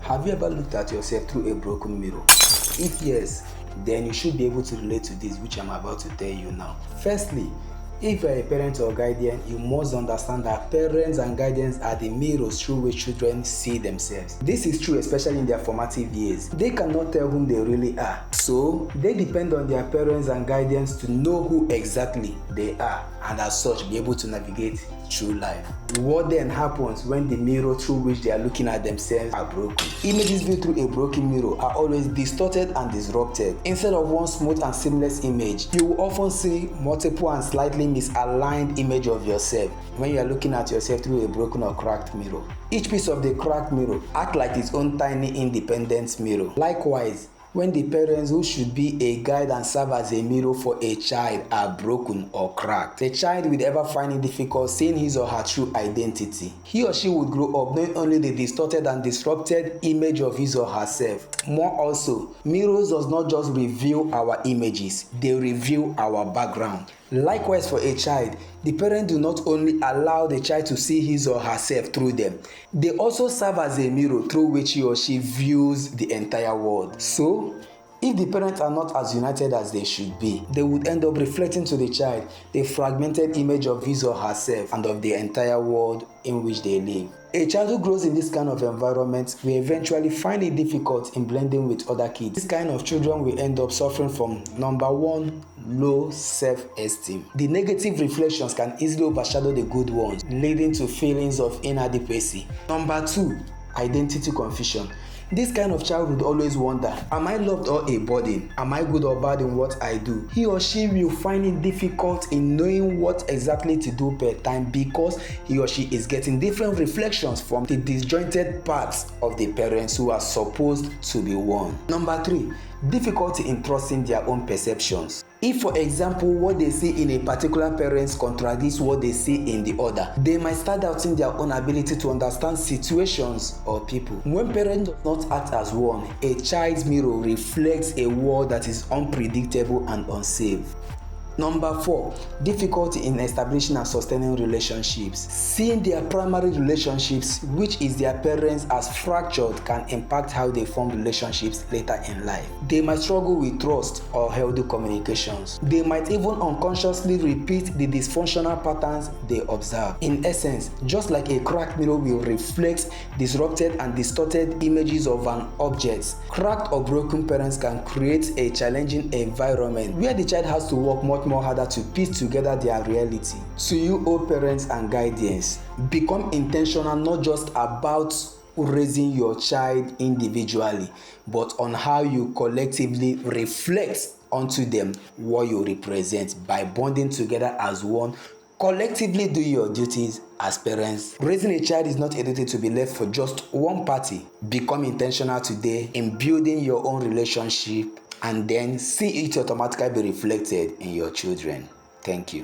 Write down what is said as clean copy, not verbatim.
Have you ever looked at yourself through a broken mirror? If yes, then you should be able to relate to this, which I'm about to tell you now. Firstly, if you are a parent or guardian, you must understand that parents and guardians are the mirrors through which children see themselves. This is true especially in their formative years. They cannot tell whom they really are. So, they depend on their parents and guardians to know who exactly they are, and as such be able to navigate through life. What then happens when the mirror through which they are looking at themselves are broken? Images viewed through a broken mirror are always distorted and disrupted. Instead of one smooth and seamless image, you will often see multiple and slightly misaligned image of yourself when you are looking at yourself through a broken or cracked mirror. Each piece of the cracked mirror acts like its own tiny independent mirror. Likewise, when the parents who should be a guide and serve as a mirror for a child are broken or cracked, the child will ever find it difficult seeing his or her true identity. He or she would grow up knowing only the distorted and disrupted image of his or herself. More also, mirrors does not just reveal our images, they reveal our background. Likewise, for a child, the parents do not only allow the child to see his or herself through them, they also serve as a mirror through which he or she views the entire world. So, if the parents are not as united as they should be, they would end up reflecting to the child the fragmented image of his or herself and of the entire world in which they live. A child who grows in this kind of environment will eventually find it difficult in blending with other kids. This kind of children will end up suffering from number one, low self-esteem. The negative reflections can easily overshadow the good ones, leading to feelings of inadequacy. Number two, identity confusion. This kind of child would always wonder, am I loved or a burden? Am I good or bad in what I do? He or she will find it difficult in knowing what exactly to do per time because he or she is getting different reflections from the disjointed parts of the parents who are supposed to be one. Number three, difficulty in trusting their own perceptions. If, for example, what they see in a particular parent contradicts what they see in the other, they might start doubting their own ability to understand situations or people. When parents do not act as one, a child's mirror reflects a world that is unpredictable and unsafe. Number four, difficulty in establishing and sustaining relationships. Seeing their primary relationships, which is their parents, as fractured can impact how they form relationships later in life. They might struggle with trust or healthy communications. They might even unconsciously repeat the dysfunctional patterns they observe. In essence, just like a cracked mirror will reflect disrupted and distorted images of an object, cracked or broken parents can create a challenging environment where the child has to work much more harder to piece together their reality. To you, all parents and guardians, become intentional not just about raising your child individually, but on how you collectively reflect onto them what you represent by bonding together as one. Collectively do your duties as parents. Raising a child is not a duty to be left for just one party. Become intentional today in building your own relationship and then see it automatically be reflected in your children. Thank you.